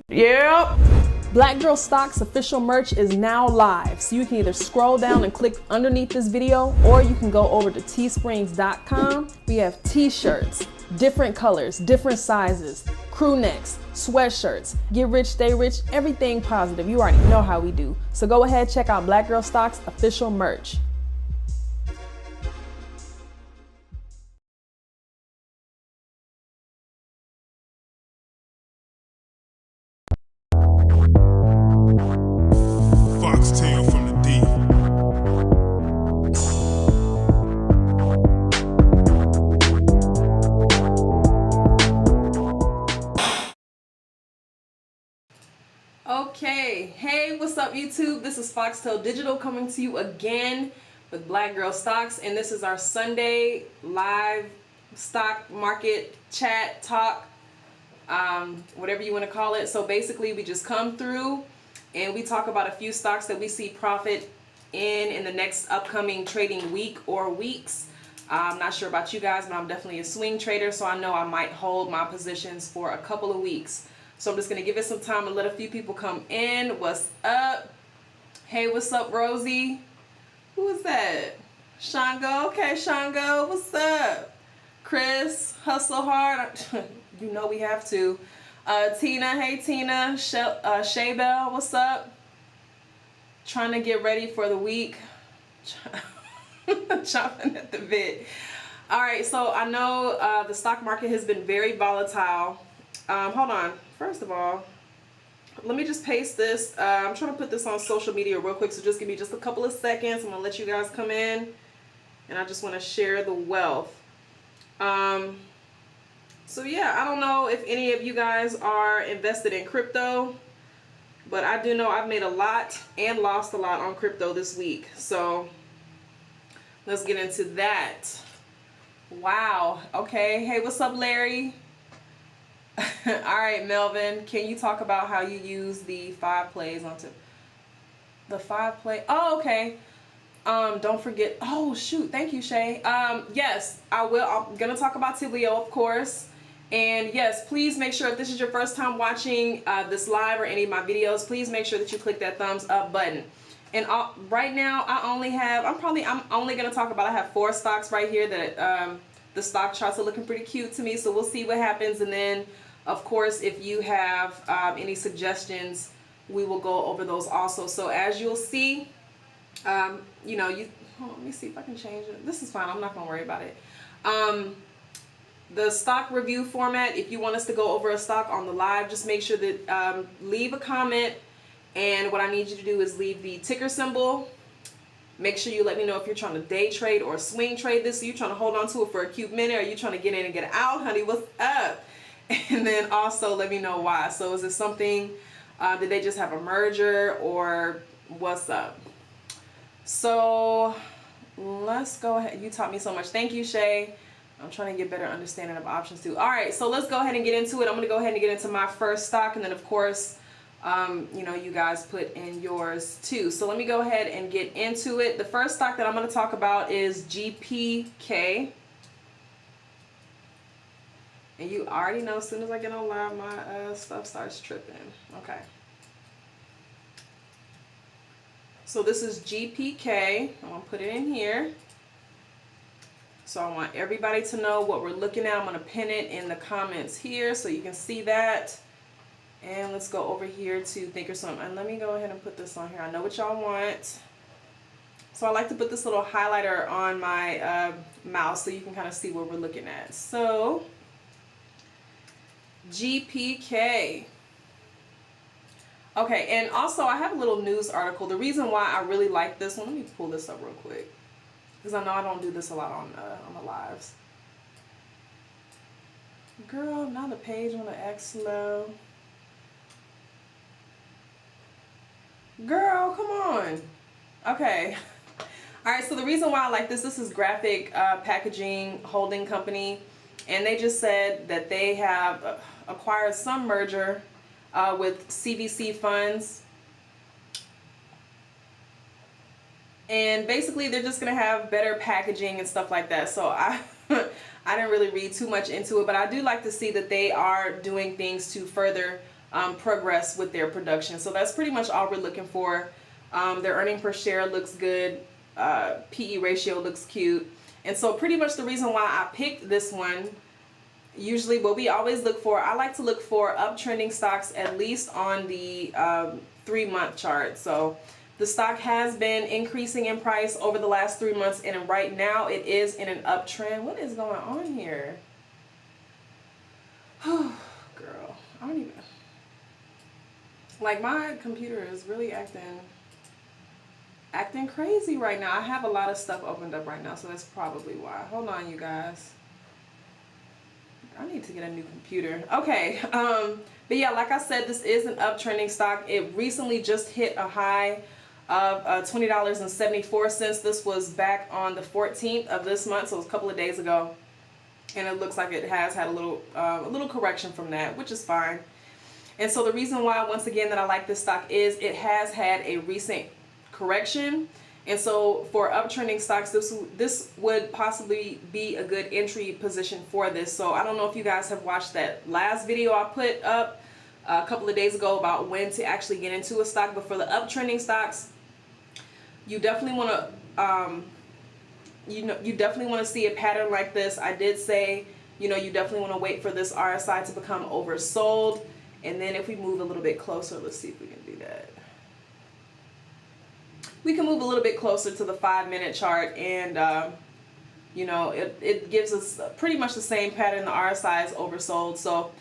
Yep. Black Girl Stocks official merch is now live, so you can either scroll down and click underneath this video, or you can go over to teesprings.com. We have t-shirts, different colors, different sizes, crew necks, sweatshirts, get rich, stay rich, everything positive. You already know how we do. So go ahead, check out Black Girl Stocks official merch. Foxtail from the deep. Okay, hey, what's up YouTube? This is Foxtail Digital coming to you again with Black Girl Stocks, and this is our Sunday live stock market chat talk, whatever you want to call it. So basically we just come through and we talk about a few stocks that we see profit in the next upcoming trading week or weeks. I'm not sure about you guys, but I'm definitely a swing trader, so I know I might hold my positions for a couple of weeks. So I'm just going to give it some time and let a few people come in. What's up? Hey, what's up, Rosie? Who is that? Shango. Okay, Shango. What's up? Chris, hustle hard. You know we have to. Tina. Hey, Tina. Shaybell, what's up? Trying to get ready for the week. Chopping at the bit. All right, so I know the stock market has been very volatile. Hold on. First of all, let me just paste this. I'm trying to put this on social media real quick, so just give me just a couple of seconds. I'm gonna let you guys come in, and I just want to share the wealth. So yeah, I don't know if any of you guys are invested in crypto, but I do know I've made a lot and lost a lot on crypto this week. So let's get into that. Wow. Okay. Hey, what's up, Larry? All right, Melvin, can you talk about how you use the 5 plays onto the 5 play? Oh, okay. Don't forget. Oh, shoot. Thank you, Shay. Yes, I will. I'm going to talk about Tiblio, of course. And yes, please make sure if this is your first time watching this live or any of my videos, please make sure that you click that thumbs up button. And right now I only have, I'm only going to talk about, I have 4 stocks right here that the stock charts are looking pretty cute to me. So we'll see what happens. And then of course, if you have any suggestions, we will go over those also. So as you'll see, you know, hold on, let me see if I can change it. This is fine. I'm not going to worry about it. The stock review format, if you want us to go over a stock on the live, just make sure that leave a comment. And what I need you to do is leave the ticker symbol. Make sure you let me know if you're trying to day trade or swing trade this. So you're trying to hold on to it for a cute minute, or you trying to get in and get out, honey? What's up? And then also let me know why. So is it something, did they just have a merger, or what's up? So let's go ahead. You taught me so much. Thank you, Shay. I'm trying to get better understanding of options too. All right, so let's go ahead and get into it. I'm going to go ahead and get into my first stock, and then of course, you know, you guys put in yours too. So let me go ahead and get into it. The first stock that I'm going to talk about is GPK. And you already know, as soon as I get on live, my stuff starts tripping. Okay. So this is GPK. I'm going to put it in here. So I want everybody to know what we're looking at. I'm going to pin it in the comments here so you can see that. And let's go over here to Thinkorswim. And let me go ahead and put this on here. I know what y'all want. So I like to put this little highlighter on my mouse so you can kind of see what we're looking at. So GPK. Okay, and also I have a little news article. The reason why I really like this one, let me pull this up real quick, because I know I don't do this a lot on the lives. Girl, now the page want to act slow. Girl, come on. Okay. All right, so the reason why I like this is Graphic Packaging Holding Company, and they just said that they have acquired some merger with CVC funds, and basically they're just gonna have better packaging and stuff like that. So I didn't really read too much into it, but I do like to see that they are doing things to further progress with their production. So that's pretty much all we're looking for. Their earning per share looks good. PE ratio looks cute. And so pretty much the reason why I picked this one, usually what we always look for, I like to look for uptrending stocks at least on the 3-month chart. So the stock has been increasing in price over the last 3 months, and right now it is in an uptrend. What is going on here? Oh, girl, I don't even, like, my computer is really acting crazy right now. I have a lot of stuff opened up right now, so that's probably why. Hold on, you guys. I need to get a new computer. Okay, but yeah, like I said, this is an uptrending stock. It recently just hit a high of $20.74. This was back on the 14th of this month, so it was a couple of days ago, and it looks like it has had a little correction from that, which is fine. And so the reason why, once again, that I like this stock is it has had a recent correction. And so for uptrending stocks, this would possibly be a good entry position for this. So I don't know if you guys have watched that last video I put up a couple of days ago about when to actually get into a stock, but for the uptrending stocks, you definitely want to you definitely want to see a pattern like this. I did say, you definitely want to wait for this RSI to become oversold. And then if we move a little bit closer, let's see if we can do that. We can move a little bit closer to the 5-minute chart, and it gives us pretty much the same pattern. The RSI is oversold. So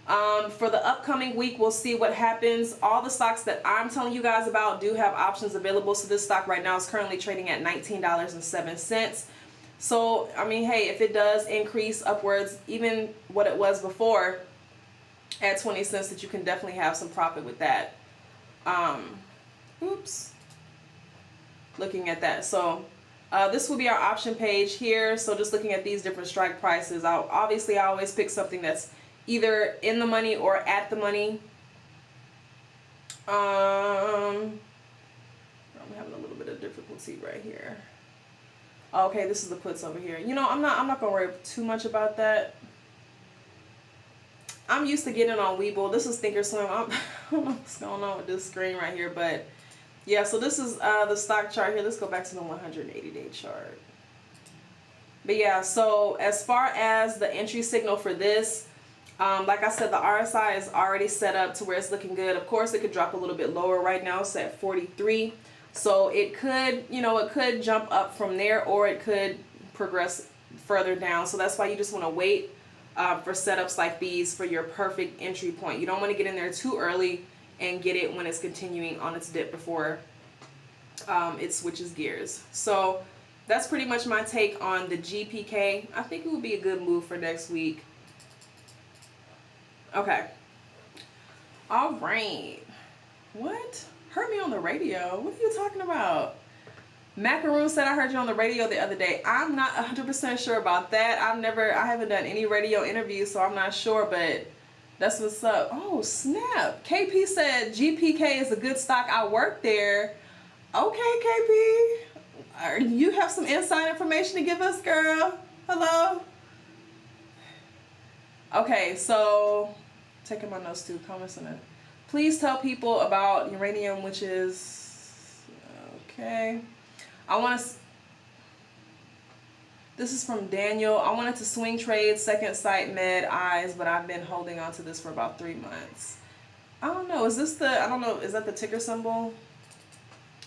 for the upcoming week, we'll see what happens. All the stocks that I'm telling you guys about do have options available. So this stock right now is currently trading at $19.07. So I mean, hey, if it does increase upwards, even what it was before at 20 cents, that you can definitely have some profit with that. Looking at that, so this will be our option page here. So just looking at these different strike prices, I always pick something that's either in the money or at the money. I'm having a little bit of difficulty right here. Okay, this is the puts over here. I'm not gonna worry too much about that. I'm used to getting on Webull. This is Thinkorswim. I don't know what's going on with this screen right here, but yeah, so this is the stock chart here. Let's go back to the 180-day chart. But yeah, so as far as the entry signal for this, like I said, the RSI is already set up to where it's looking good. Of course, it could drop a little bit lower. Right now it's at 43. So it could, it could jump up from there, or it could progress further down. So that's why you just want to wait for setups like these for your perfect entry point. You don't want to get in there too early and get it when it's continuing on its dip before it switches gears. So that's pretty much my take on the GPK. I think it would be a good move for next week. Okay. All right. What? Heard me on the radio? What are you talking about? Macaroon said I heard you on the radio the other day. I'm not 100% sure about that. I haven't done any radio interviews, so I'm not sure, but that's what's up. Oh, snap. KP said GPK is a good stock. I work there. Okay, KP. You have some inside information to give us, girl? Hello? Okay, so taking my notes too. Comments on it. Please tell people about uranium, which is okay. This is from Daniel. I wanted to swing trade second sight med eyes, but I've been holding on to this for about 3 months. I don't know. Is that the ticker symbol?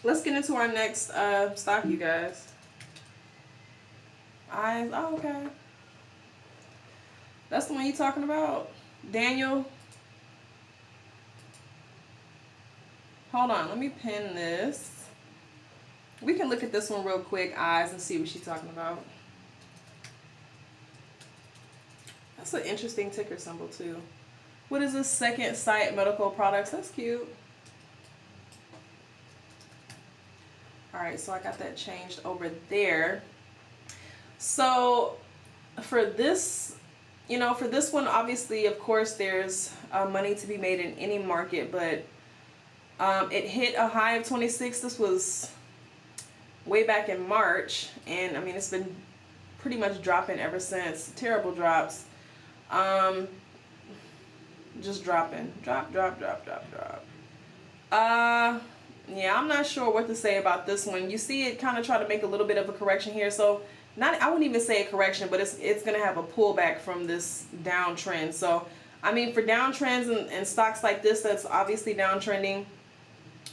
Let's get into our next stock, you guys. Eyes. Oh, okay. That's the one you talking about, Daniel? Hold on. Let me pin this. We can look at this one real quick, eyes, and see what she's talking about. That's an interesting ticker symbol too. What is this? Second Sight Medical Products. That's cute. All right, so I got that changed over there. So for this, for this one, obviously, of course, there's money to be made in any market, but it hit a high of 26. This was way back in March, and I mean, it's been pretty much dropping ever since. Terrible drops. just dropping. Drop. Yeah, I'm not sure what to say about this one. You see it kind of try to make a little bit of a correction here. So I wouldn't even say a correction, but it's going to have a pullback from this downtrend. So, I mean, for downtrends and stocks like this, that's obviously downtrending.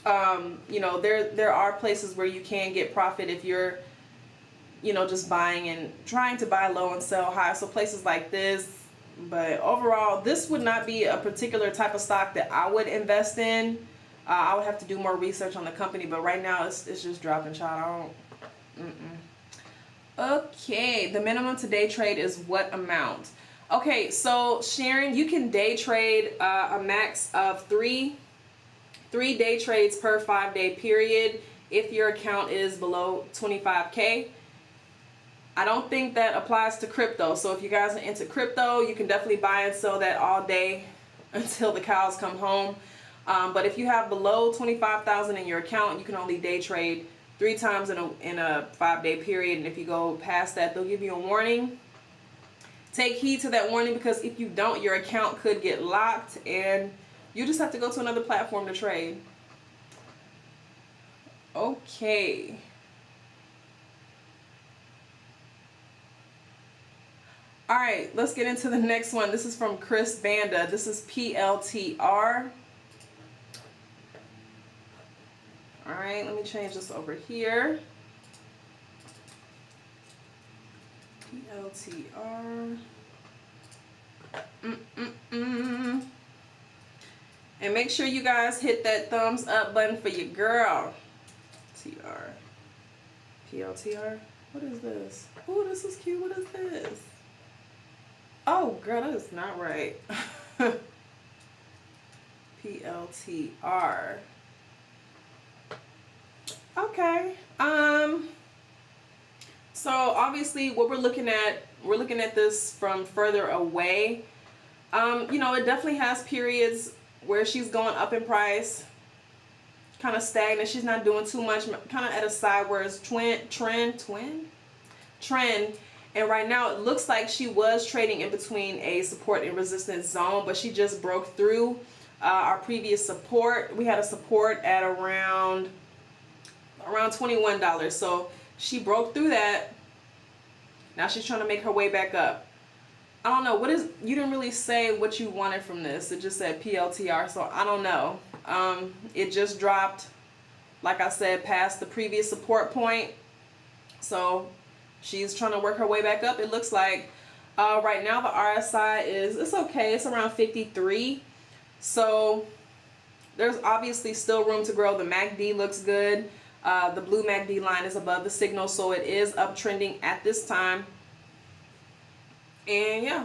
You know, there are places where you can get profit if you're, you know, just buying and trying to buy low and sell high. So places like this. But overall, this would not be a particular type of stock that I would invest in. I would have to do more research on the company, but right now it's just dropping, child. Okay, the minimum to day trade is what amount? Okay, so Sharon, you can day trade a max of three day trades per 5-day period if your account is below 25K. I don't think that applies to crypto. So if you guys are into crypto, you can definitely buy and sell that all day until the cows come home. But if you have below 25,000 in your account, you can only day trade 3 times in a 5-day period. And if you go past that, they'll give you a warning. Take heed to that warning, because if you don't, your account could get locked and you just have to go to another platform to trade. Okay. All right, let's get into the next one. This is from Chris Banda. This is PLTR. All right, let me change this over here. PLTR. And make sure you guys hit that thumbs up button for your girl. PLTR. What is this? Oh, this is cute. What is this? Oh, girl, that is not right. PLTR. Okay. So obviously what we're looking at this from further away. You know, it definitely has periods where she's going up in price, kind of stagnant. She's not doing too much, kind of at a sideways trend. And right now it looks like she was trading in between a support and resistance zone, but she just broke through our previous support. We had a support at around $21. So she broke through that. Now she's trying to make her way back up. I don't know, you didn't really say what you wanted from this. It just said PLTR, so I don't know. It just dropped, like I said, past the previous support point. So she's trying to work her way back up, it looks like. Right now the RSI it's okay. It's around 53. So there's obviously still room to grow. The MACD looks good. The blue MACD line is above the signal, so it is uptrending at this time. And yeah,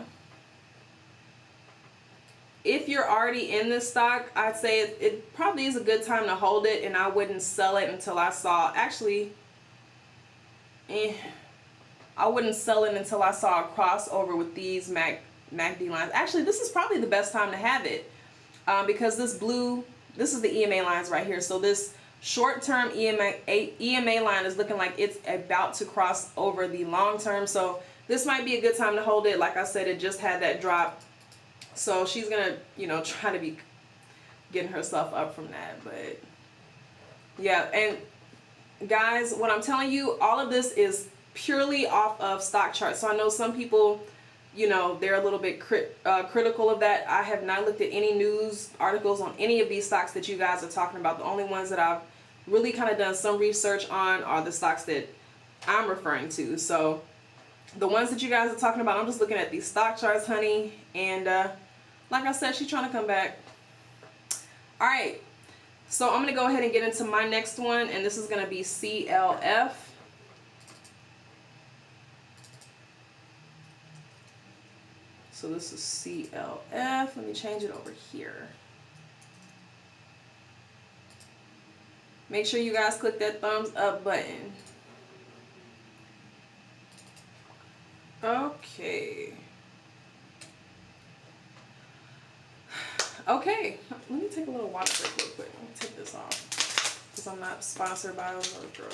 if you're already in this stock, I'd say it probably is a good time to hold it, and I wouldn't sell it until I saw, actually, I wouldn't sell it until I saw a crossover with these MACD lines. Actually, this is probably the best time to have it, because this is the EMA lines right here. So this short-term EMA line is looking like it's about to cross over the long-term. So this might be a good time to hold it. Like I said, it just had that drop. So she's going to, you know, try to be getting herself up from that. But yeah, and guys, what I'm telling you, all of this is purely off of stock charts. So I know some people, you know, they're a little bit critical of that. I have not looked at any news articles on any of these stocks that you guys are talking about. The only ones that I've really kind of done some research on are the stocks that I'm referring to. So the ones that you guys are talking about, I'm just looking at these stock charts, honey. And like I said, she's trying to come back. All right. So I'm going to go ahead and get into my next one. And this is going to be CLF. So this is CLF. Let me change it over here. Make sure you guys click that thumbs up button. Okay. Okay. Let me take a little water break real quick. Let me take this off, because I'm not sponsored by rosato.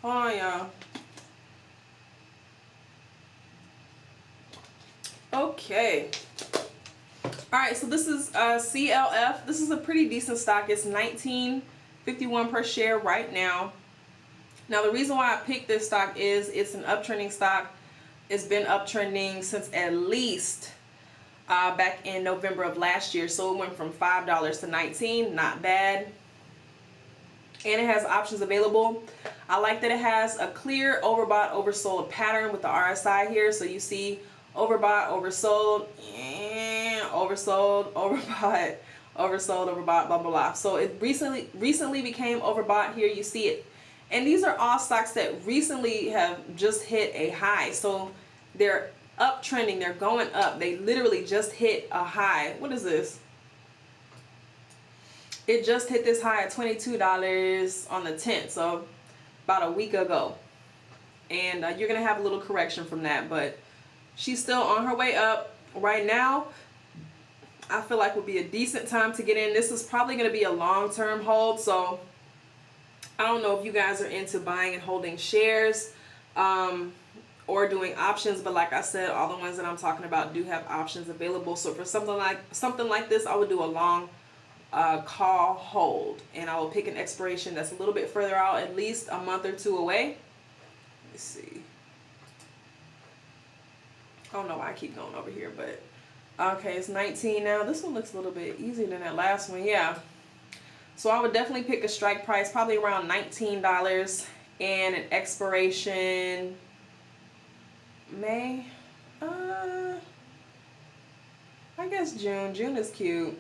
Hold on, y'all. Okay. All right, so this is CLF. This is a pretty decent stock. It's $19.51 per share right now. Now, the reason why I picked this stock is it's an uptrending stock. It's been uptrending since at least back in November of last year. So it went from $5 to $19, not bad. And it has options available. I like that it has a clear overbought, oversold pattern with the RSI here. So you see overbought, oversold, oversold, overbought, oversold, overbought, blah, blah, blah. So it recently became overbought here. You see it. And these are all stocks that recently have just hit a high. So they're uptrending. They're going up. They literally just hit a high. What is this? It just hit this high at $22 on the 10th. So about a week ago. And you're going to have a little correction from that. But she's still on her way up right now. I feel like would be a decent time to get in. This is probably going to be a long-term hold. So I don't know if you guys are into buying and holding shares or doing options, but like I said, all the ones that I'm talking about do have options available. So for something like this, I would do a long call hold, and I will pick an expiration that's a little bit further out, at least a month or two away. Let's see. I don't know why I keep going over here, but okay, it's 19 now. This one looks a little bit easier than that last one. Yeah. So I would definitely pick a strike price, probably around $19, and an expiration May. I guess June. June is cute.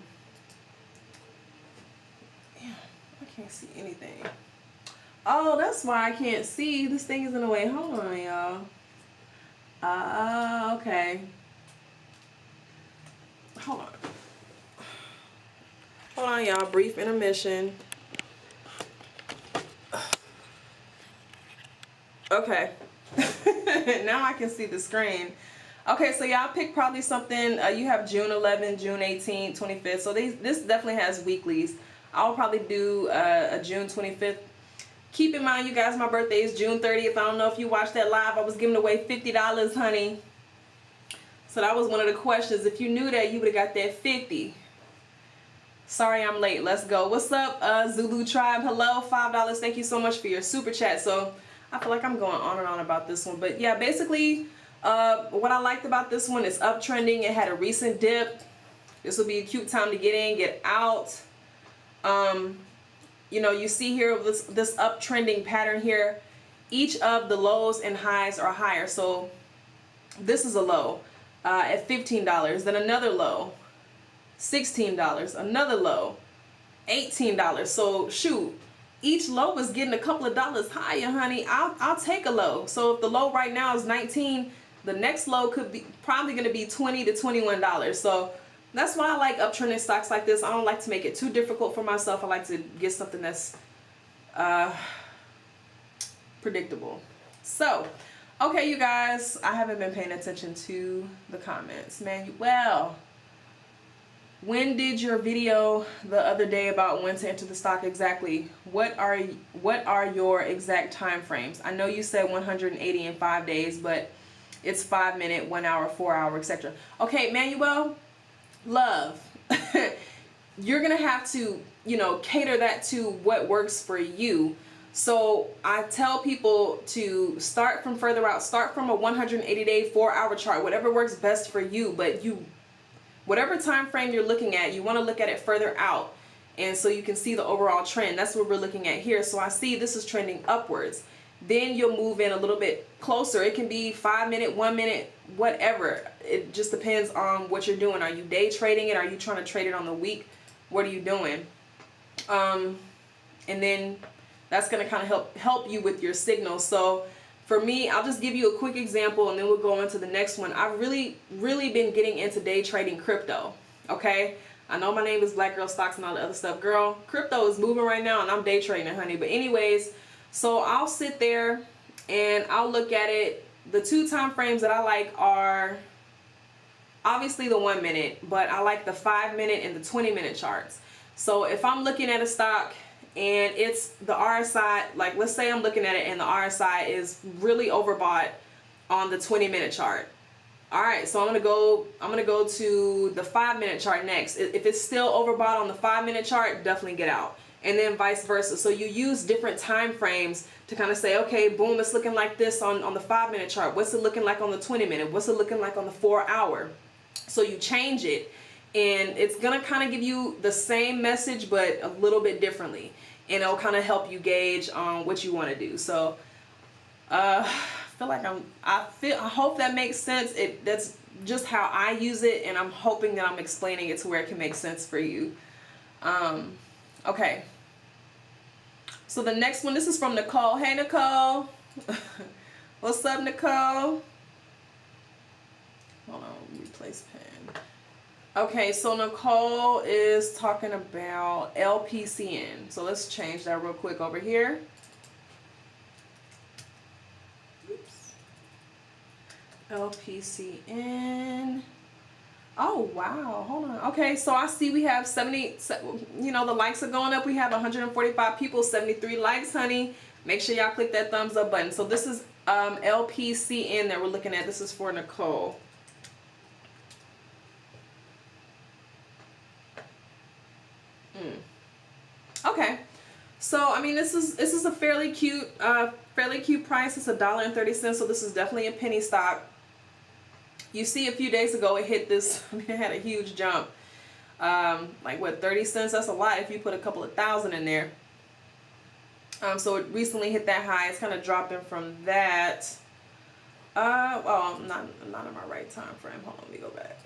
Yeah, I can't see anything. Oh, that's why I can't see. This thing is in the way. Hold on, y'all. Okay. Hold on. Hold on, y'all. Brief intermission. Okay. Now I can see the screen. Okay, so y'all pick probably something. You have June 11, June 18, 25th. So this definitely has weeklies. I'll probably do a June 25th. Keep in mind, you guys, my birthday is June 30th. I don't know if you watched that live. I was giving away $50, honey. So that was one of the questions. If you knew that, you would have got that 50. Sorry I'm late. Let's go. What's up, Zulu Tribe? Hello, $5. Thank you so much for your super chat. So I feel like I'm going on and on about this one. But yeah, basically, what I liked about this one is uptrending. It had a recent dip. This will be a cute time to get in, get out. You know, you see here this uptrending pattern here. Each of the lows and highs are higher. So this is a low at $15. Then another low, $16. Another low, $18. So shoot, each low is getting a couple of dollars higher, honey. I'll take a low. So if the low right now is 19, the next low could be probably going to be $20 to $21. So that's why I like uptrending stocks like this. I don't like to make it too difficult for myself. I like to get something that's predictable. So, okay, you guys, I haven't been paying attention to the comments. Manuel, when did your video the other day about when to enter the stock exactly? What are your exact time frames? I know you said 180 in 5 days, but it's 5 minute, 1 hour, 4 hour, etc. Okay, Manuel, love, you're gonna have to, you know, cater that to what works for you. So I tell people to start from further out, start from a 180-day 4 hour chart, whatever works best for you. But whatever time frame you're looking at, you want to look at it further out, and so you can see the overall trend. That's what we're looking at here. So I see this is trending upwards. Then you'll move in a little bit closer. It can be 5 minute, 1 minute, whatever. It just depends on what you're doing. Are you day trading it? Are you trying to trade it on the week? What are you doing? And then that's going to kind of help you with your signals. So for me, I'll just give you a quick example, and then we'll go on to the next one. I've really been getting into day trading crypto. Okay, I know my name is Black Girl Stocks and all the other stuff. Girl, crypto is moving right now, and I'm day trading, honey. But anyways, so I'll sit there and I'll look at it. The two time frames that I like are obviously the 1 minute, but I like the 5 minute and the 20 minute charts. So if I'm looking at a stock and it's the RSI, like let's say I'm looking at it and the RSI is really overbought on the 20 minute chart. All right, so I'm gonna go to the 5-minute chart next. If it's still overbought on the 5-minute chart, definitely get out. And then vice versa. So you use different time frames to kind of say, okay, boom, it's looking like this on the 5-minute chart. What's it looking like on the 20-minute? What's it looking like on the 4-hour? So you change it, and it's gonna kind of give you the same message, but a little bit differently. And it'll kind of help you gauge on what you want to do. So I hope that makes sense. That's just how I use it, and I'm hoping that I'm explaining it to where it can make sense for you. Okay. So the next one, this is from Nicole. Hey, Nicole. What's up, Nicole? Hold on, replace pen. Okay, so Nicole is talking about LPCN. So let's change that real quick over here. Oops. LPCN. Oh, wow. Hold on. Okay, so I see we have 70, you know, the likes are going up. We have 145 people, 73 likes, honey. Make sure y'all click that thumbs up button. So this is LPCN that we're looking at. This is for Nicole. Okay. So, I mean, this is a fairly cute price. It's $1.30. So this is definitely a penny stock. You see, a few days ago it hit this. I mean, it had a huge jump. Like what, 30 cents? That's a lot if you put a couple of thousand in there. So it recently hit that high. It's kind of dropping from that. Well, I'm not in my right time frame. Hold on, let me go back.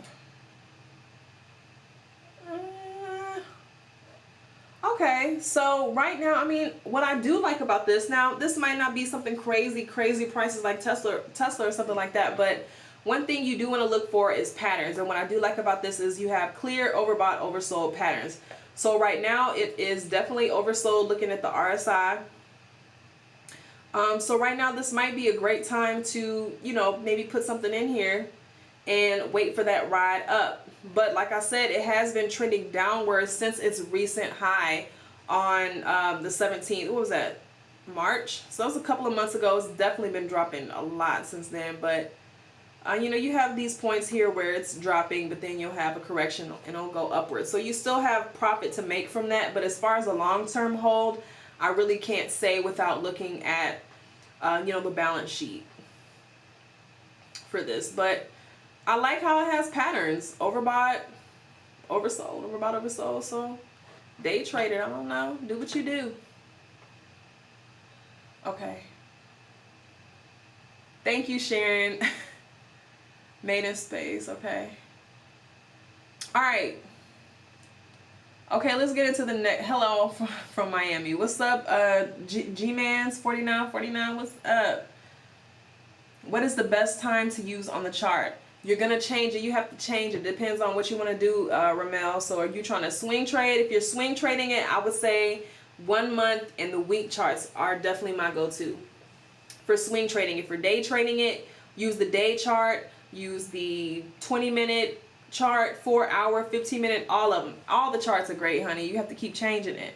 Okay, so right now, I mean, what I do like about this, now this might not be something crazy prices like Tesla or something like that, but one thing you do want to look for is patterns. And what I do like about this is you have clear overbought, oversold patterns. So right now it is definitely oversold looking at the RSI. So right now this might be a great time to, you know, maybe put something in here and wait for that ride up. But like I said, it has been trending downwards since its recent high on the 17th. What was that? March? So that was a couple of months ago. It's definitely been dropping a lot since then. But you know, you have these points here where it's dropping, but then you'll have a correction and it'll go upwards. So you still have profit to make from that. But as far as a long-term hold, I really can't say without looking at, you know, the balance sheet for this. But I like how it has patterns. Overbought, oversold, overbought, oversold. So day traded, I don't know. Do what you do. Okay. Thank you, Sharon. Made in space, okay. All right. Okay, let's get into the next. Hello from Miami. What's up, G-Mans 4949? What's up? What is the best time to use on the chart? You're gonna change it. You have to change it. Depends on what you want to do, Ramel. So are you trying to swing trade? If you're swing trading it, I would say 1 month and the week charts are definitely my go-to for swing trading. If you're day trading it, use the day chart. Use the 20-minute chart, 4-hour, 15-minute, all of them. All the charts are great, honey. You have to keep changing it.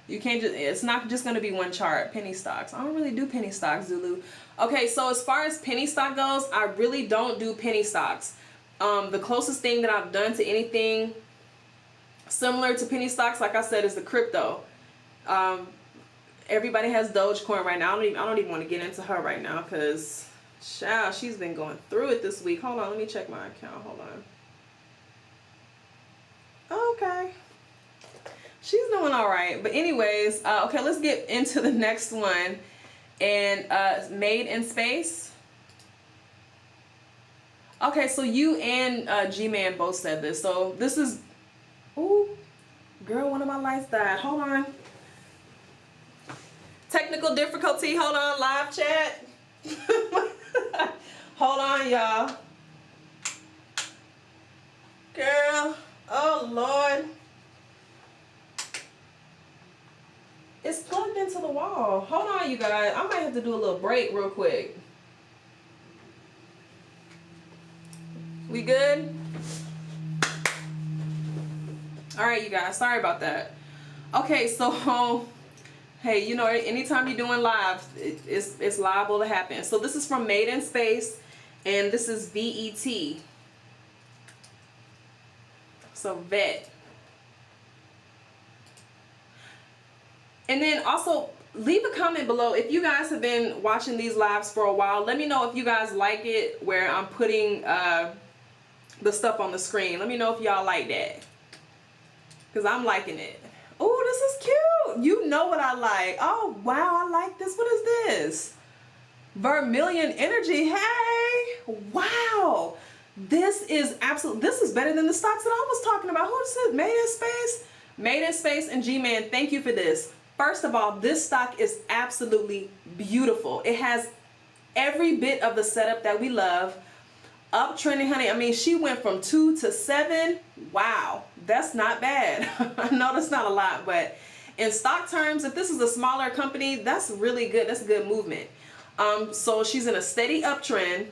You can't just, it's not just going to be one chart. Penny stocks. I don't really do penny stocks, Zulu. Okay, so as far as penny stock goes, I really don't do penny stocks. The closest thing that I've done to anything similar to penny stocks, like I said, is the crypto. Everybody has Dogecoin right now. I don't even want to get into her right now because child, she's been going through it this week. Hold on, let me check my account. Hold on. Okay. She's doing all right. But anyways, okay, let's get into the next one. And Made in Space. Okay, so you and G-Man both said this. So this is, ooh, girl, one of my lights died. Hold on. Technical difficulty. Hold on, live chat. Hold on, y'all. Girl, oh Lord. It's plugged into the wall. Hold on, you guys. I might have to do a little break real quick. We good? All right, you guys. Sorry about that. Okay, so hey, you know, anytime you're doing live, it's liable to happen. So this is from Made in Space, And this is VET. So VET. And then also leave a comment below if you guys have been watching these lives for a while. Let me know if you guys like it where I'm putting the stuff on the screen. Let me know if y'all like that, because I'm liking it. Oh, this is cute. You know what I like. Oh, wow, I like this. What is this? Vermilion Energy. Hey, wow. This is absolutely, this is better than the stocks that I was talking about. Who is it? Made in Space? Made in Space and G-Man, thank you for this. First of all, this stock is absolutely beautiful. It has every bit of the setup that we love. Uptrending, honey. I mean, she went from 2 to 7. Wow, that's not bad. I know that's not a lot, but in stock terms, if this is a smaller company, that's really good. That's a good movement. So she's in a steady uptrend.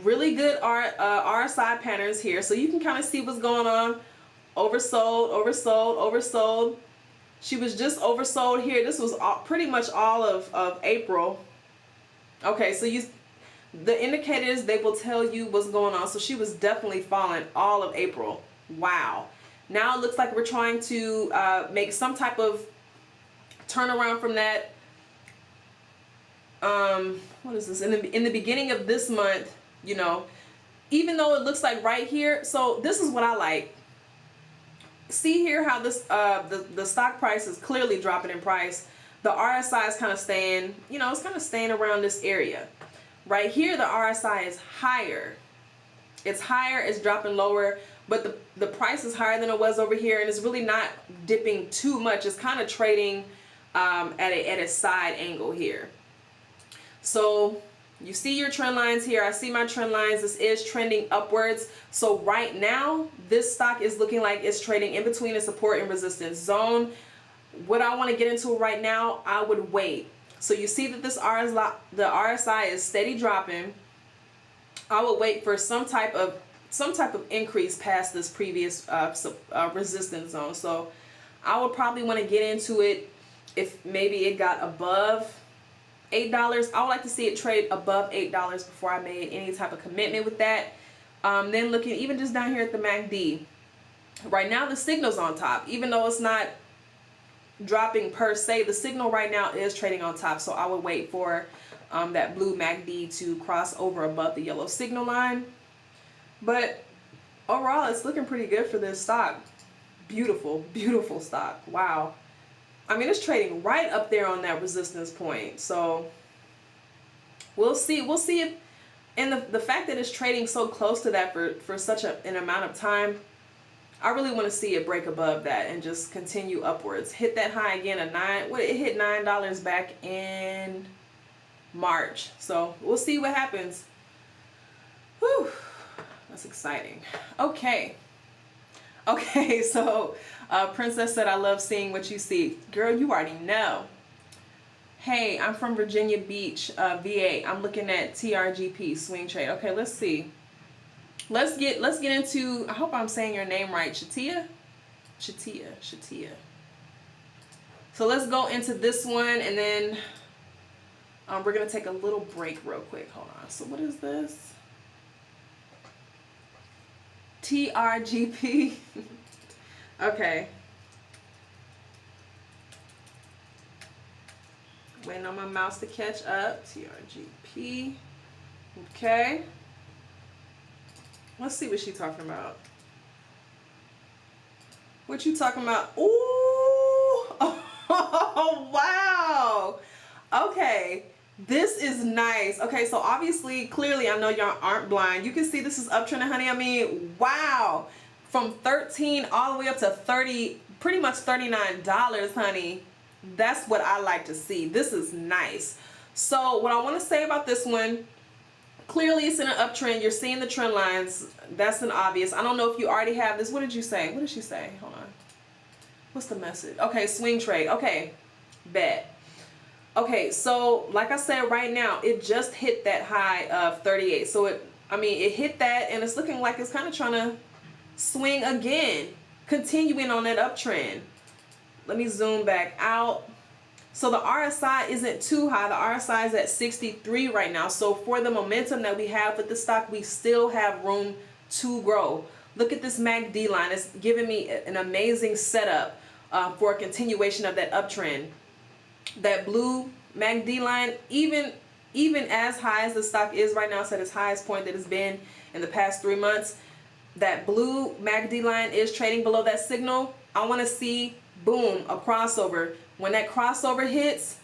Really good RSI patterns here, so you can kind of see what's going on. Oversold, oversold, oversold. She was just oversold here. This was pretty much all of April. Okay, so the indicators, they will tell you what's going on. So she was definitely falling all of April. Wow. Now it looks like we're trying to make some type of turnaround from that. What is this? In the beginning of this month, you know, even though it looks like right here. So this is what I like. See here how this the stock price is clearly dropping in price. The RSI is kind of staying, you know, it's kind of staying around this area. Right here, the RSI is higher. It's higher, it's dropping lower, but the price is higher than it was over here, and it's really not dipping too much. It's kind of trading at a side angle here. So you see your trend lines here. I see my trend lines. This is trending upwards. So right now, this stock is looking like it's trading in between a support and resistance zone. What I want to get into right now, I would wait. So you see that this RSI is steady dropping. I would wait for some type of increase past this previous resistance zone. So I would probably want to get into it if maybe it got above $8. I would like to see it trade above $8 before I made any type of commitment with that. Then looking even just down here at the MACD. Right now the signal's on top, even though it's not dropping per se. The signal right now is trading on top, so I would wait for that blue MACD to cross over above the yellow signal line. But overall, it's looking pretty good for this stock. Beautiful, beautiful stock. Wow. I mean, it's trading right up there on that resistance point. So we'll see. We'll see if, and the fact that it's trading so close to that for such an amount of time, I really want to see it break above that and just continue upwards. Hit that high again at it hit $9 back in March. So we'll see what happens. Whew, that's exciting. Okay, so Princess said, I love seeing what you see. Girl, you already know. Hey, I'm from Virginia Beach, VA. I'm looking at TRGP swing trade. Okay, let's see. Let's get into, I hope I'm saying your name right, Shatia. So let's go into this one, and then we're gonna take a little break real quick. Hold on. So what is this? TRGP. Okay. Waiting on my mouse to catch up. TRGP. Okay. Let's see what she's talking about. What you talking about? Ooh. Oh, wow. Okay. This is nice. Okay, so obviously, clearly, I know y'all aren't blind. You can see this is uptrending, honey. I mean, wow. From 13 all the way up to 30, pretty much $39, honey. That's what I like to see. This is nice. So what I want to say about this one, clearly it's in an uptrend. You're seeing the trend lines. That's an obvious. I don't know if you already have this. What did you say? What did she say? Hold on. What's the message? Okay, swing trade. Okay, bet. Okay, so like I said, right now, it just hit that high of 38. So it hit that, and it's looking like it's kind of trying to swing again, continuing on that uptrend. Let me zoom back out. So the RSI isn't too high. The RSI is at 63 right now. So for the momentum that we have with the stock, we still have room to grow. Look at this MACD line. It's giving me an amazing setup for a continuation of that uptrend. That blue MACD line, even as high as the stock is right now, it's at its highest point that it's been in the past 3 months. That blue MACD line is trading below that signal. I want to see, boom, a crossover. When that crossover hits,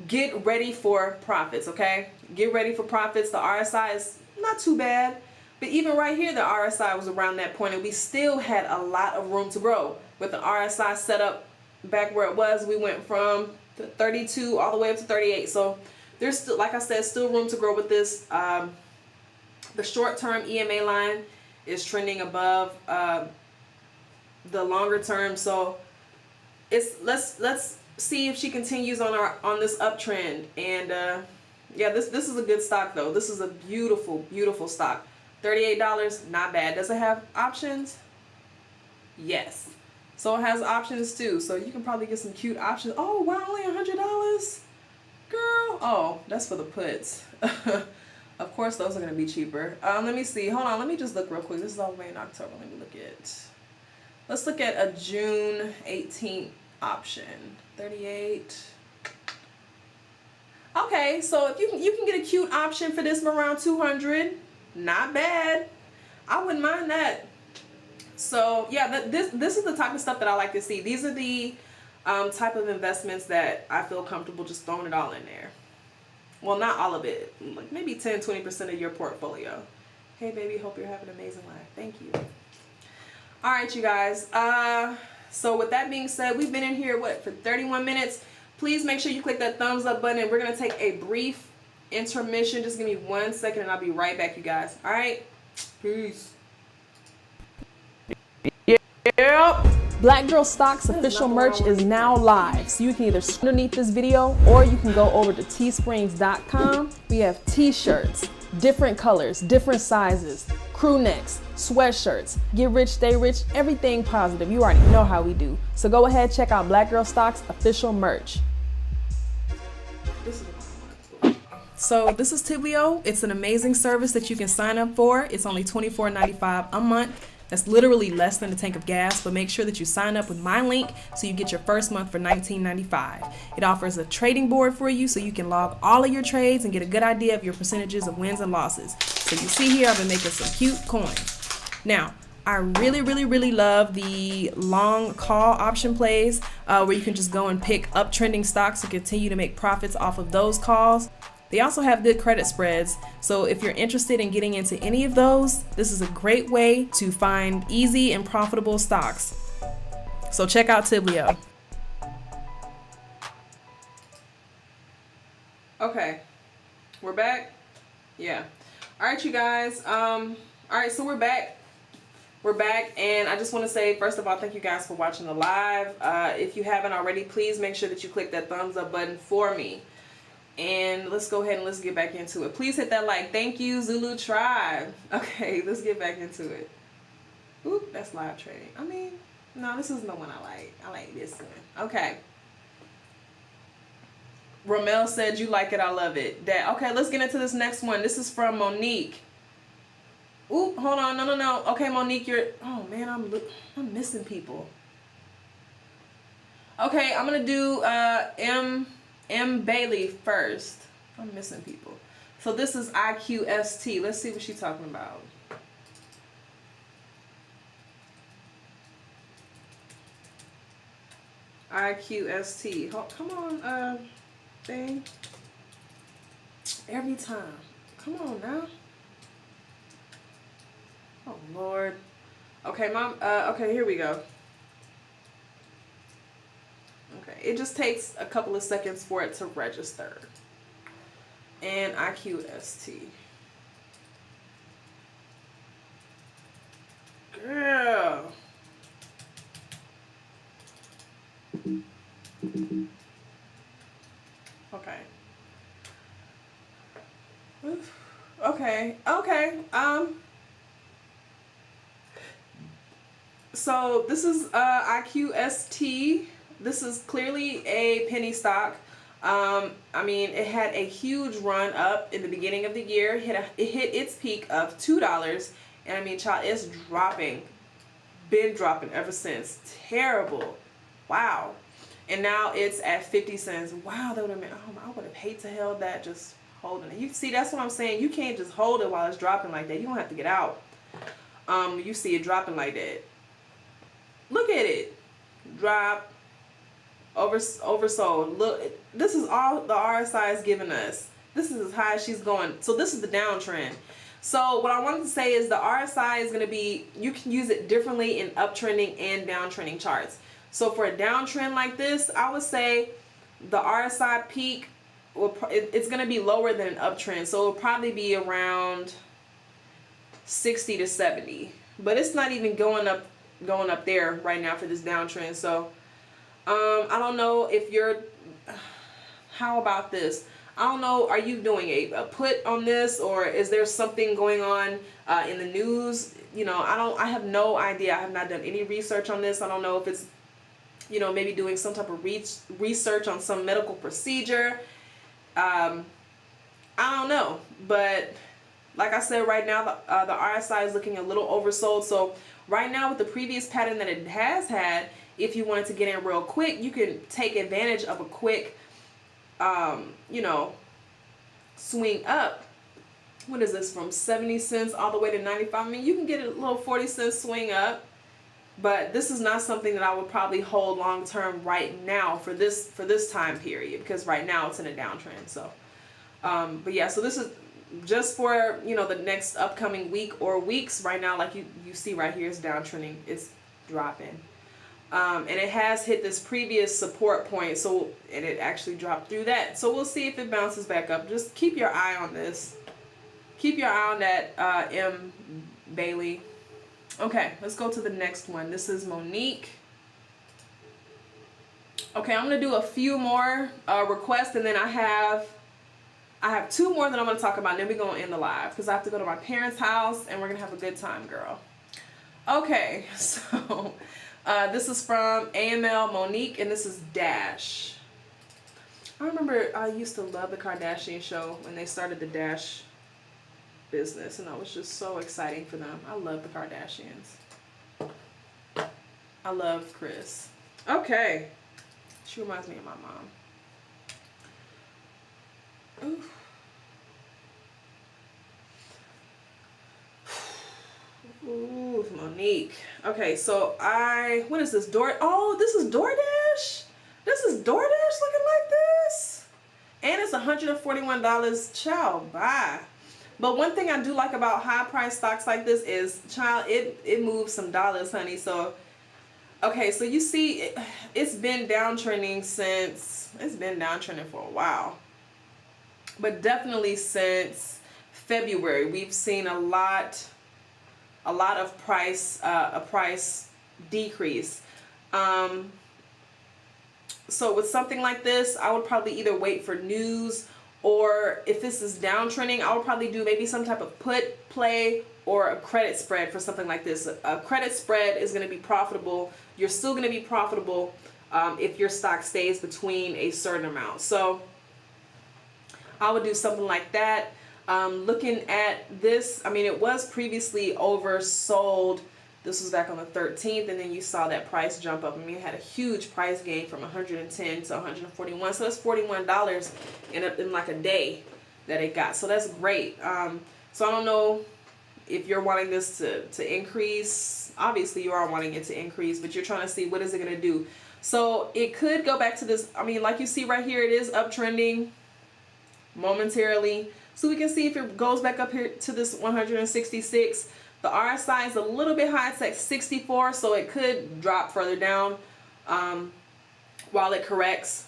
get ready for profits, okay? Get ready for profits. The RSI is not too bad, but even right here, the RSI was around that point, and we still had a lot of room to grow. With the RSI set up back where it was, we went from 32 all the way up to 38. So there's still, like I said, still room to grow with this. The short-term EMA line is trending above the longer term. So it's let's see if she continues on this uptrend. And yeah, this is a good stock though. This is a beautiful stock. $38, not bad. Does it have options? Yes. So it has options too. So you can probably get some cute options. Oh wow, only $100, girl. Oh, that's for the puts. Of course, those are gonna be cheaper. Let me see. Hold on. Let me just look real quick. This is all the way in October. Let me look at. Let's look at a June 18th option. 38. Okay, so if you can get a cute option for this around 200, not bad. I wouldn't mind that. So yeah, this is the type of stuff that I like to see. These are the type of investments that I feel comfortable just throwing it all in there. Well, not all of it, like maybe 10-20% of your portfolio. Hey baby, hope you're having an amazing life. Thank you. All right, you guys. So with that being said, we've been in here for 31 minutes. Please make sure you click that thumbs up button, and we're gonna take a brief intermission. Just give me 1 second and I'll be right back, you guys. All right, peace. Yep. Black Girl Stocks official merch is now live, so you can either scroll underneath this video or you can go over to teesprings.com. We have t-shirts, different colors, different sizes, crew necks, sweatshirts, get rich, stay rich, everything positive. You already know how we do. So go ahead, check out Black Girl Stocks official merch. So this is Tiblio. It's an amazing service that you can sign up for. It's only $24.95 a month. That's literally less than a tank of gas, but make sure that you sign up with my link so you get your first month for $19.95. It offers a trading board for you so you can log all of your trades and get a good idea of your percentages of wins and losses. So you see here, I've been making some cute coins. Now, I really love the long call option plays where you can just go and pick uptrending stocks and continue to make profits off of those calls. They also have good credit spreads, so if you're interested in getting into any of those, this is a great way to find easy and profitable stocks. So check out Tiblio. Okay, we're back. Yeah. All right, you guys. All right, so we're back. We're back, and I just want to say, first of all, thank you guys for watching the live. If you haven't already, please make sure that you click that thumbs up button for me. And let's go ahead and let's get back into it. Please hit that like. Thank you, Zulu Tribe. Okay, let's get back into it. Oop, that's live trading. I mean, no, this isn't the one I like. I like this one. Okay. Romel said you like it. I love it. Okay, let's get into this next one. This is from Monique. Oop, hold on. No. Okay, Monique, oh man, I'm missing people. Okay, I'm gonna do M. Bailey first. I'm missing people. So this is IQST. Let's see what she's talking about. IQST. Come on, thing. Every time. Come on now. Oh Lord. Okay, okay, here we go. Okay, it just takes a couple of seconds for it to register. And IQST. Girl. Okay. Oof. Okay. So this is IQST. This is clearly a penny stock. I mean, it had a huge run up in the beginning of the year. It hit its peak of $2, and I mean, child, it's dropping, been dropping ever since. Terrible. Wow. And now it's at 50 cents. Wow, that would have been, oh, I would have hate to held that just holding it. You see, that's what I'm saying. You can't just hold it while it's dropping like that. You don't have to get out. You see it dropping like that. Look at it. Drop. Oversold. Look, this is all the RSI is giving us. This is as high as she's going. So this is the downtrend. So what I wanted to say is the RSI is going to be, you can use it differently in uptrending and downtrending charts. So for a downtrend like this, I would say the RSI peak, it's going to be lower than an uptrend. So it'll probably be around 60 to 70. But it's not even going up there right now for this downtrend. So I don't know if you're, how about this? I don't know, are you doing a put on this, or is there something going on in the news? You know, I have no idea. I have not done any research on this. I don't know if it's, you know, maybe doing some type of research on some medical procedure. I don't know, but like I said, right now the RSI is looking a little oversold. So right now, with the previous pattern that it has had, if you wanted to get in real quick, you can take advantage of a quick, you know, swing up. What is this, from 70 cents all the way to 95? I mean, you can get a little 40-cent swing up, but this is not something that I would probably hold long term right now for this time period, because right now it's in a downtrend. So, but yeah, so this is just for, you know, the next upcoming week or weeks. Right now, like you see right here, it's downtrending, it's dropping. And it has hit this previous support point, so, and it actually dropped through that. So we'll see if it bounces back up. Just keep your eye on this. Keep your eye on that VALE. Okay, let's go to the next one. This is Monique. Okay, I'm gonna do a few more requests, and then I have two more that I'm gonna talk about, and then we're gonna end the live because I have to go to my parents' house and we're gonna have a good time, girl. Okay, so this is from AML Monique, and this is Dash. I remember I used to love the Kardashian show when they started the Dash business, and that was just so exciting for them. I love the Kardashians. I love Kris. Okay. She reminds me of my mom. Ooh. Ooh, Monique. Okay, so what is this? Oh, this is DoorDash? This is DoorDash looking like this? And it's $141. Child, bye. But one thing I do like about high price stocks like this is, child, it moves some dollars, honey. So, okay, so you see, it's been downtrending for a while. But definitely since February, we've seen a lot of price decrease. So with something like this, I would probably either wait for news, or if this is downtrending, I would probably do maybe some type of put play or a credit spread for something like this. A credit spread is going to be profitable. You're still going to be profitable if your stock stays between a certain amount. So I would do something like that. Looking at this, I mean, it was previously oversold. This was back on the 13th, and then you saw that price jump up. I mean, it had a huge price gain from 110 to 141. So that's $41 in like a day that it got. So that's great. So I don't know if you're wanting this to increase. Obviously, you are wanting it to increase, but you're trying to see what is it going to do. So it could go back to this. I mean, like you see right here, it is uptrending momentarily. So we can see if it goes back up here to this 166. The RSI is a little bit high. It's at 64, so it could drop further down while it corrects.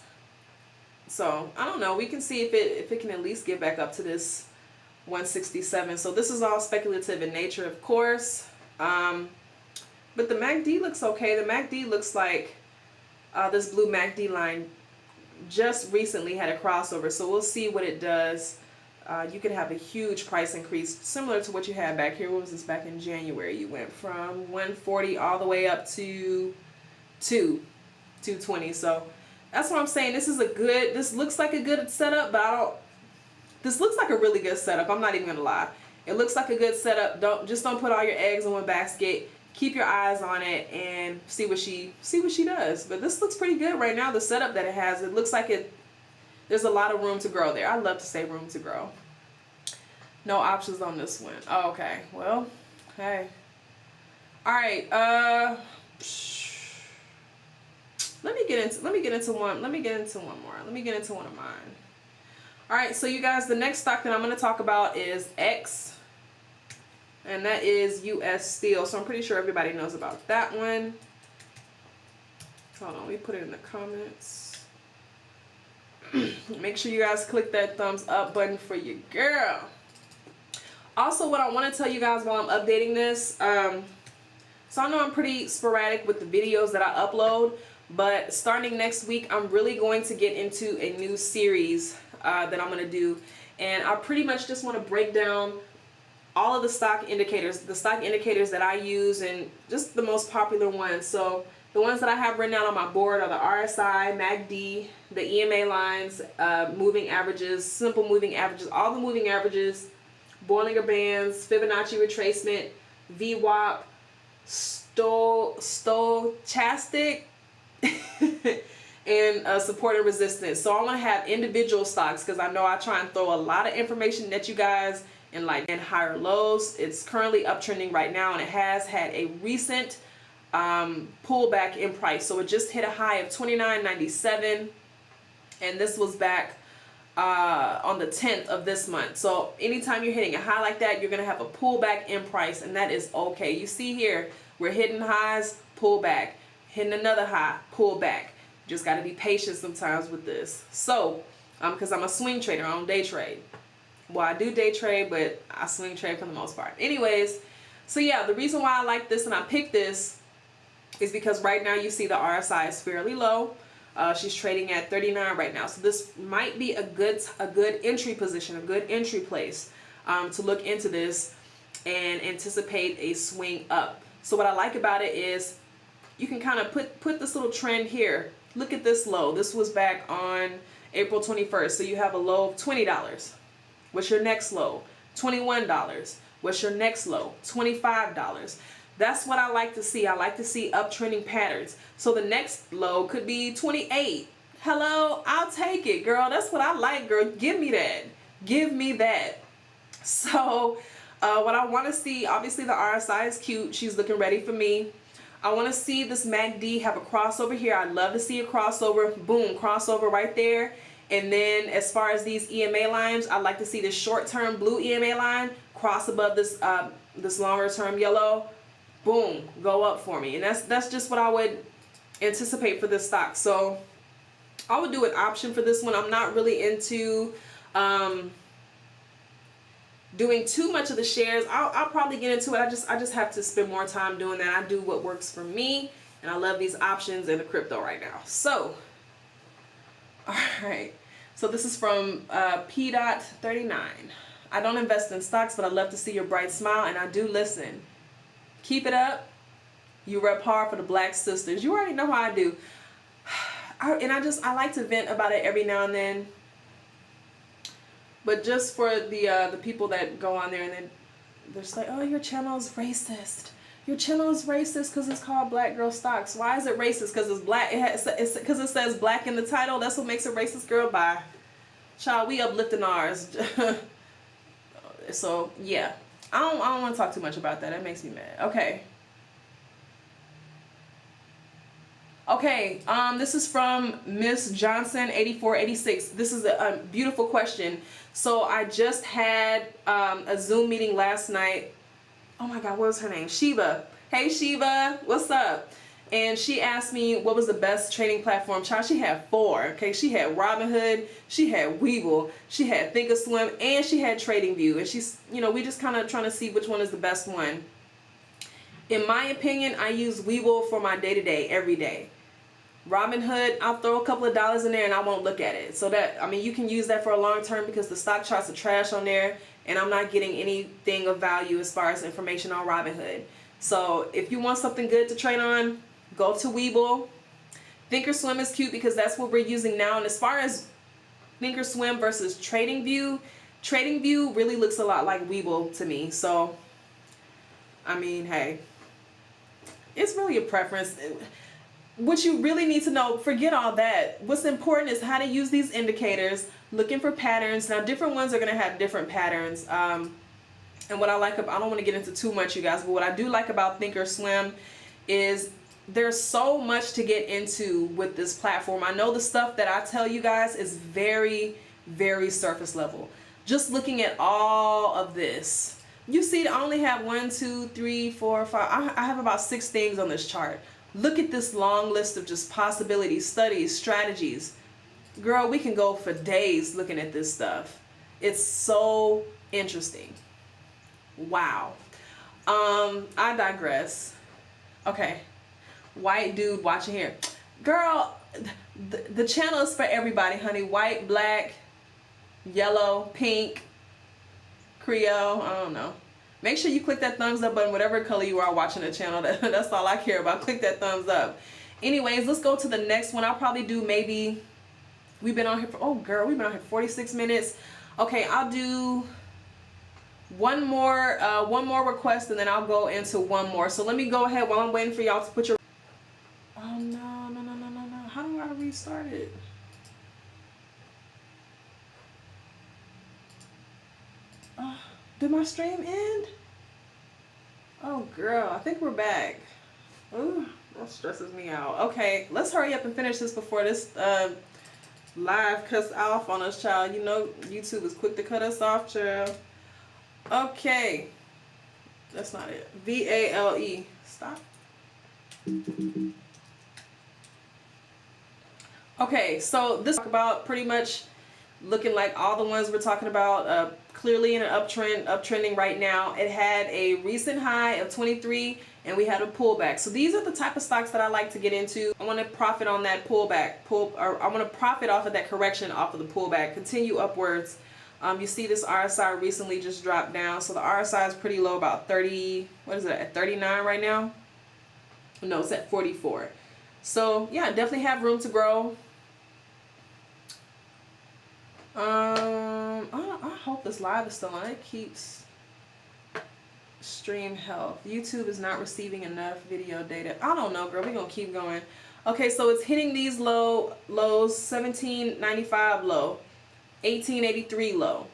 So I don't know. We can see if it can at least get back up to this 167. So this is all speculative in nature, of course. But the MACD looks okay. The MACD looks like this blue MACD line just recently had a crossover. So we'll see what it does. You could have a huge price increase similar to what you had back here. What was this back in January? You went from 140 all the way up to 220. So That's what I'm saying. This looks like a good setup, but this looks like a really good setup. I'm not even gonna lie. It looks like a good setup. Don't put all your eggs in one basket. Keep your eyes on it and see what she does. But this looks pretty good right now. The setup that it has, it looks like there's a lot of room to grow there. I love to say room to grow. No options on this one. Oh, okay. Well, hey. All right. Let me get into one more. Let me get into one of mine. All right, so you guys, the next stock that I'm going to talk about is X, and that is US Steel. So I'm pretty sure everybody knows about that one. Hold on, let me put it in the comments. Make sure you guys click that thumbs up button for your girl. Also, what I want to tell you guys while I'm updating this, so I know I'm pretty sporadic with the videos that I upload, but starting next week, I'm really going to get into a new series that I'm going to do, and I pretty much just want to break down all of the stock indicators that I use, and just the most popular ones. So the ones that I have written out on my board are the RSI, MACD, the EMA lines, moving averages, simple moving averages, all the moving averages, Bollinger Bands, Fibonacci retracement, VWAP, stochastic, and support and resistance. So I want to have individual stocks because I know I try and throw a lot of information at you guys in higher lows. It's currently uptrending right now, and it has had a recent pullback in price. So it just hit a high of $29.97, and this was back on the 10th of this month. So anytime you're hitting a high like that, you're going to have a pullback in price, and that is okay. You see here, we're hitting highs, pull back, hitting another high, pull back. Just got to be patient sometimes with this. So because I'm a swing trader, I don't day trade. Well, I do day trade, but I swing trade for the most part. Anyways, so yeah, the reason why I like this and I picked this is because right now you see the RSI is fairly low. She's trading at 39 right now. So this might be a good entry position, a good entry place to look into this and anticipate a swing up. So what I like about it is you can kind of put this little trend here. Look at this low. This was back on April 21st. So you have a low of $20. What's your next low? $21. What's your next low? $25. That's what I like to see. I like to see uptrending patterns. So the next low could be 28. Hello, I'll take it, girl. That's what I like, girl. Give me that. Give me that. So what I want to see, obviously the RSI is cute. She's looking ready for me. I want to see this MACD have a crossover here. I'd love to see a crossover. Boom, crossover right there. And then as far as these EMA lines, I'd like to see this short-term blue EMA line cross above this this longer-term yellow. Boom, go up for me. And that's just what I would anticipate for this stock. So I would do an option for this one. I'm not really into doing too much of the shares. I'll probably get into it. I just have to spend more time doing that. I do what works for me, and I love these options in the crypto right now. So all right, so this is from P.39. I don't invest in stocks, but I love to see your bright smile, and I do listen. Keep it up. You rep hard for the Black sisters. You already know how I do. I like to vent about it every now and then. But just for the people that go on there and then they're just like, oh, your channel is racist. Your channel is racist because it's called Black Girl Stocks. Why is it racist? Because it's black. It's because it says black in the title. That's what makes it racist, girl. Bye. Child, we uplifting ours. So yeah, I don't want to talk too much about that. That makes me mad. Okay. Okay, this is from Miss Johnson 8486. This is a beautiful question. So I just had a Zoom meeting last night. Oh my God, what was her name? Shiva. Hey Shiva, what's up? And she asked me what was the best trading platform. Child, she had 4. Okay, she had Robinhood, she had Webull, she had Thinkorswim, and she had TradingView. And she's, we just kind of trying to see which one is the best one. In my opinion, I use Webull for my day-to-day, every day. Robinhood, I'll throw a couple of dollars in there and I won't look at it. So that, you can use that for a long term because the stock charts are trash on there and I'm not getting anything of value as far as information on Robinhood. So if you want something good to trade on, go to Webull. Thinkorswim is cute because that's what we're using now. And as far as Thinkorswim versus TradingView really looks a lot like Webull to me. So, I mean, hey, it's really a preference. What you really need to know, forget all that. What's important is how to use these indicators, looking for patterns. Now, different ones are going to have different patterns. And what I like about, I don't want to get into too much, you guys, but what I do like about Thinkorswim is there's so much to get into with this platform. I know the stuff that I tell you guys is very, very surface level. Just looking at all of this, you see I only have 1, 2, 3, 4, 5. I have about 6 things on this chart. Look at this long list of just possibilities, studies, strategies. Girl, we can go for days looking at this stuff. It's so interesting. Wow. I digress. Okay. White dude watching here. Girl, the channel is for everybody, honey. White, black, yellow, pink, Creole, I don't know. Make sure you click that thumbs up button, whatever color you are watching the channel. That's all I care about. Click that thumbs up. Anyways, let's go to the next one. I'll probably do maybe, we've been on here for, oh girl, we've been on here 46 minutes. Okay, I'll do one more request and then I'll go into one more. So let me go ahead while I'm waiting for y'all to put your, oh no. How do I restart it? Did my stream end? Oh girl, I think we're back. Ooh, that stresses me out. Okay, let's hurry up and finish this before this live cuts off on us, child. You know YouTube is quick to cut us off, child. Okay. That's not it. VALE. Stop. Okay, so this is about pretty much looking like all the ones we're talking about, clearly in an uptrending right now. It had a recent high of 23 and we had a pullback. So these are the type of stocks that I like to get into. I want to profit on that pullback, I want to profit off of that correction off of the pullback, continue upwards. You see this RSI recently just dropped down. So the RSI is pretty low, about 30, what is it, at 39 right now? No, it's at 44. So yeah, definitely have room to grow. I hope this live is still on. It keeps stream health. YouTube is not receiving enough video data. I don't know, girl. We're gonna keep going. Okay, so it's hitting these lows: 1795 low, 1883 low,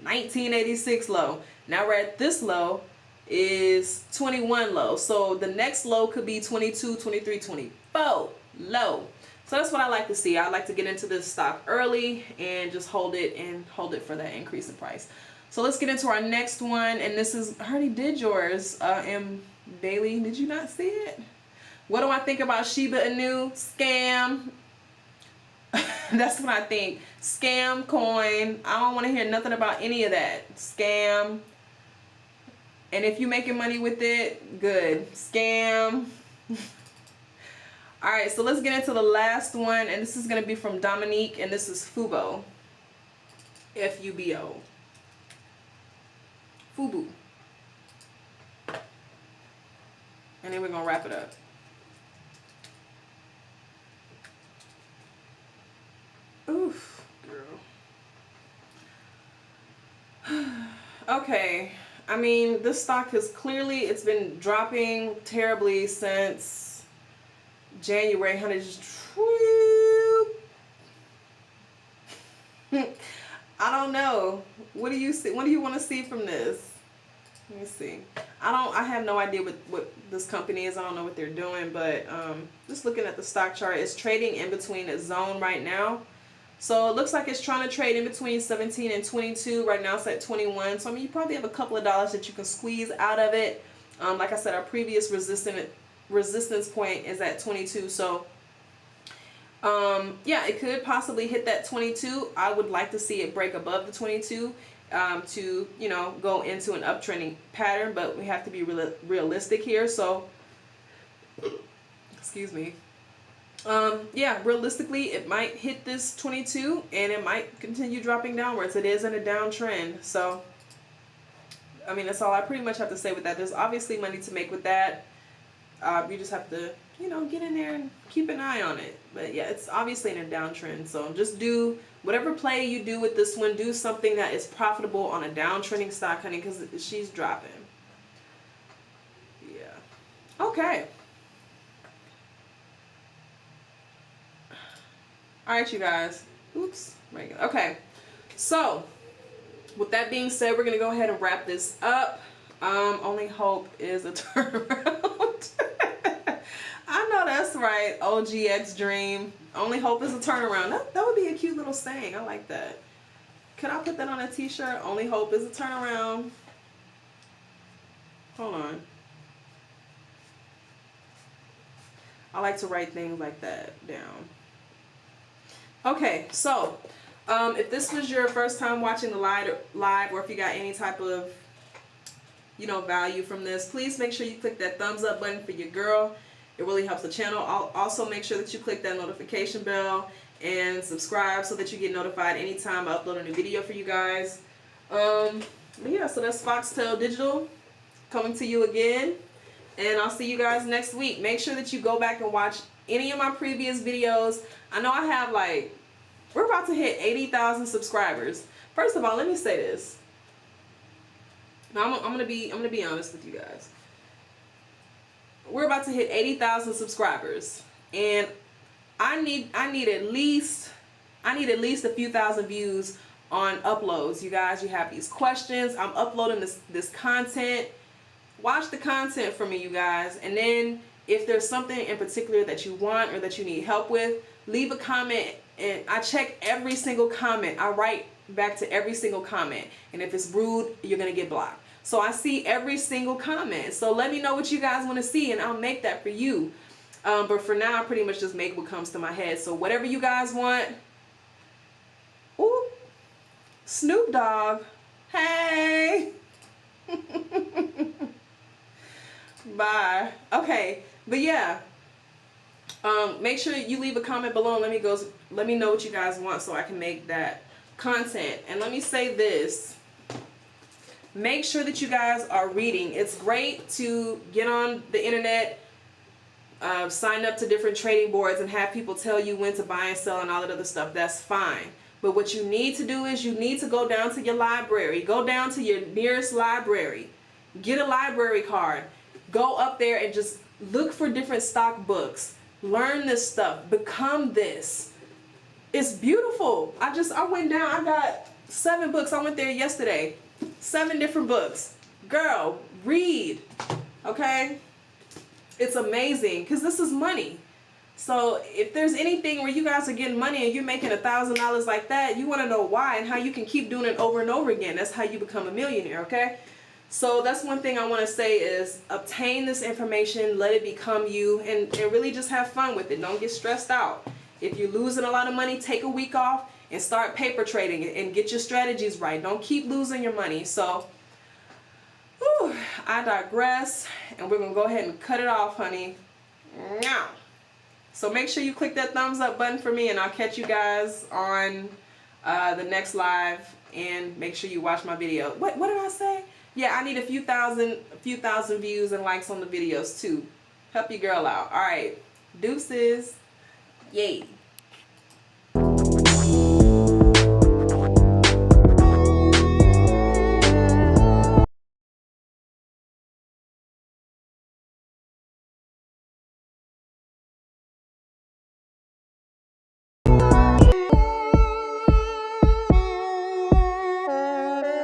1986 low. Now we're at this low is 21 low. So the next low could be 22, 23, 24 low. So that's what I like to see. I like to get into this stock early and just hold it for that increase in price. So let's get into our next one. And this is, I already did yours, M. Bailey. Did you not see it? What do I think about Shiba Inu? Scam. That's what I think. Scam coin. I don't want to hear nothing about any of that. Scam. And if you're making money with it, good. Scam. All right, so let's get into the last one, and this is going to be from Dominique, and this is FUBO. FUBO. FUBO. And then we're going to wrap it up. Oof, girl. Okay, I mean, this stock has clearly, it's been dropping terribly since January, honey. Just I don't know. What do you see? What do you want to see from this? Let me see. I have no idea what this company is. I don't know what they're doing, but just looking at the stock chart, it's trading in between its zone right now. So it looks like it's trying to trade in between 17 and 22. Right now it's at 21. So I mean, you probably have a couple of dollars that you can squeeze out of it. Like I said, our previous resistance point is at 22. So yeah, it could possibly hit that 22. I would like to see it break above the 22 to, you know, go into an uptrending pattern, but we have to be realistic here. So excuse me. Yeah, realistically it might hit this 22 and it might continue dropping downwards. It is in a downtrend. So I mean, that's all I pretty much have to say with that. There's obviously money to make with that. You just have to, you know, get in there and keep an eye on it. But yeah, it's obviously in a downtrend. So just do whatever play you do with this one. Do something that is profitable on a downtrending stock, honey, because she's dropping. Yeah. Okay. All right, you guys. Oops. Right. Okay. So, with that being said, we're gonna go ahead and wrap this up. Only hope is a turnaround. I know that's right. OGX dream. Only hope is a turnaround. That would be a cute little saying. I like that. Could I put that on a t-shirt? Only hope is a turnaround. Hold on. I like to write things like that down. Okay, so if this was your first time watching the live, or if you got any type of, you know, value from this, please make sure you click that thumbs up button for your girl. It really helps the channel. Also make sure that you click that notification bell and subscribe so that you get notified anytime I upload a new video for you guys. But yeah, so that's Foxtail Digital coming to you again, and I'll see you guys next week. Make sure that you go back and watch any of my previous videos. I know I have, like, we're about to hit 80,000 subscribers. First of all, let me say this. Now I'm gonna be honest with you guys. We're about to hit 80,000 subscribers, and I need at least a few thousand views on uploads. You guys, you have these questions. I'm uploading this content. Watch the content for me, you guys, and then if there's something in particular that you want or that you need help with, leave a comment, and I check every single comment. I write back to every single comment, and if it's rude, you're gonna get blocked. So I see every single comment. So let me know what you guys want to see, and I'll make that for you. But for now, I pretty much just make what comes to my head. So whatever you guys want. Ooh, Snoop Dogg. Hey. Bye. Okay, but yeah. Make sure you leave a comment below and let me know what you guys want so I can make that content. And let me say this. Make sure that you guys are reading. It's great to get on the internet, sign up to different trading boards and have people tell you when to buy and sell and all that other stuff. That's fine. But what you need to do is you need to go down to your library. Go down to your nearest library. Get a library card. Go up there and just look for different stock books. Learn this stuff. Become this. It's beautiful. I went down. I got 7 books. I went there yesterday. 7 different books. Girl, read. Okay? It's amazing because this is money. So if there's anything where you guys are getting money and you're making $1,000 like that, you want to know why and how you can keep doing it over and over again. That's how you become a millionaire, okay? So that's one thing I want to say is obtain this information, let it become you, and really just have fun with it. Don't get stressed out. If you're losing a lot of money, take a week off and start paper trading and get your strategies right. Don't keep losing your money. So, whew, I digress, and we're going to go ahead and cut it off, honey. Meow. So make sure you click that thumbs up button for me, and I'll catch you guys on the next live, and make sure you watch my video. What did I say? Yeah, I need a few thousand views and likes on the videos too. Help your girl out. All right. Deuces. Yay.